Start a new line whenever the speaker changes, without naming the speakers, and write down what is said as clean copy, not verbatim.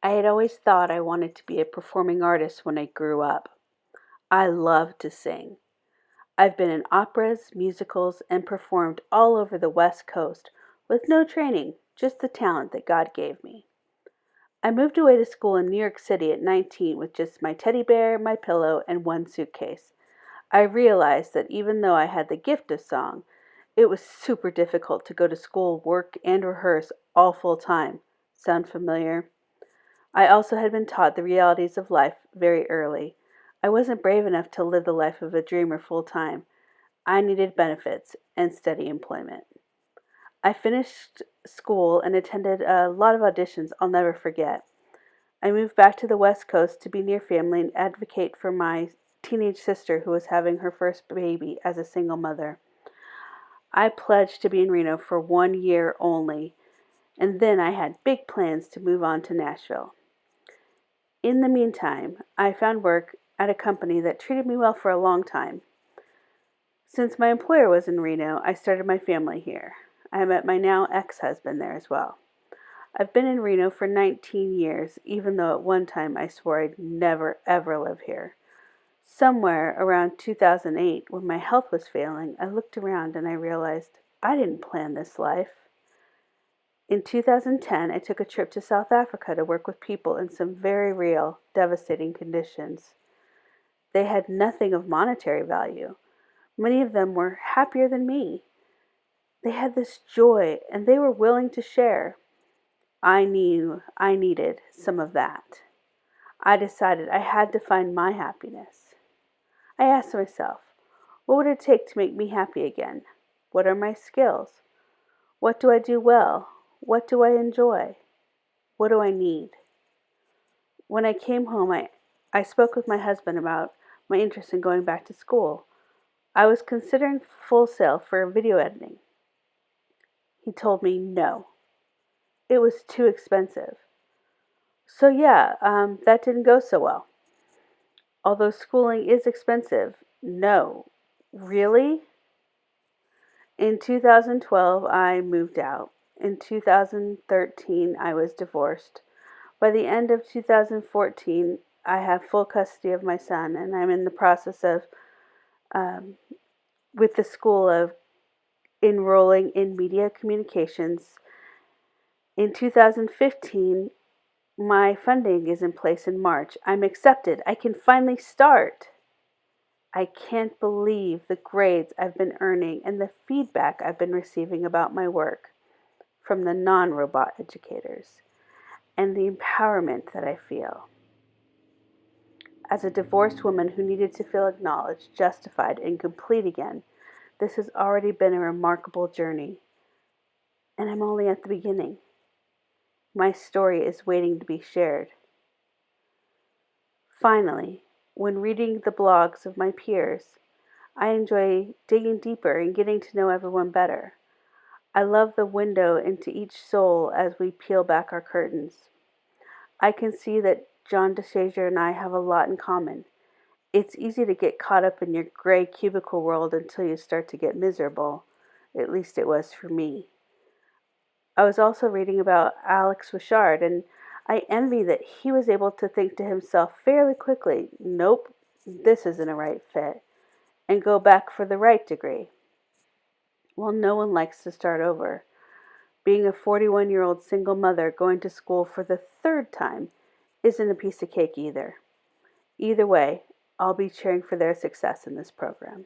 I had always thought I wanted to be a performing artist when I grew up. I love to sing. I've been in operas, musicals, and performed all over the West Coast with no training, just the talent that God gave me. I moved away to school in New York City at 19 with just my teddy bear, my pillow, and one suitcase. I realized that even though I had the gift of song, it was super difficult to go to school, work, and rehearse all full time. Sound familiar? I also had been taught the realities of life very early. I wasn't brave enough to live the life of a dreamer full time. I needed benefits and steady employment. I finished school and attended a lot of auditions I'll never forget. I moved back to the West Coast to be near family and advocate for my teenage sister who was having her first baby as a single mother. I pledged to be in Reno for 1 year only, and then I had big plans to move on to Nashville. In the meantime, I found work at a company that treated me well for a long time. Since my employer was in Reno, I started my family here. I met my now ex-husband there as well. I've been in Reno for 19 years, even though at one time I swore I'd never ever live here. Somewhere around 2008, when my health was failing, I looked around and I realized I didn't plan this life. In 2010, I took a trip to South Africa to work with people in some very real, devastating conditions. They had nothing of monetary value. Many of them were happier than me. They had this joy and they were willing to share. I knew I needed some of that. I decided I had to find my happiness. I asked myself, what would it take to make me happy again? What are my skills? What do I do well? What do I enjoy? What do I need? When I came home, I spoke with my husband about my interest in going back to school. I was considering full sail for video editing. He told me no. It was too expensive. So yeah, that didn't go so well. Although schooling is expensive, no. Really? In 2012, I moved out. In 2013, I was divorced. By the end of 2014, I have full custody of my son, and I'm in the process of, um, with the school, of enrolling in media communications. In 2015, my funding is in place in March. I'm accepted. I can finally start. I can't believe the grades I've been earning and the feedback I've been receiving about my work from the non robot educators and the empowerment that I feel. As a divorced woman who needed to feel acknowledged, justified, and complete again, this has already been a remarkable journey, and I'm only at the beginning. My story is waiting to be shared. Finally, when reading the blogs of my peers, I enjoy digging deeper and getting to know everyone better. I love the window into each soul as we peel back our curtains. I can see that John DeShazier and I have a lot in common. It's easy to get caught up in your gray cubicle world until you start to get miserable. At least it was for me. I was also reading about Alex Wishart, and I envy that he was able to think to himself fairly quickly, nope, this isn't a right fit, and go back for the right degree. Well, no one likes to start over. Being a 41-year-old single mother going to school for the third time isn't a piece of cake either. Either way, I'll be cheering for their success in this program.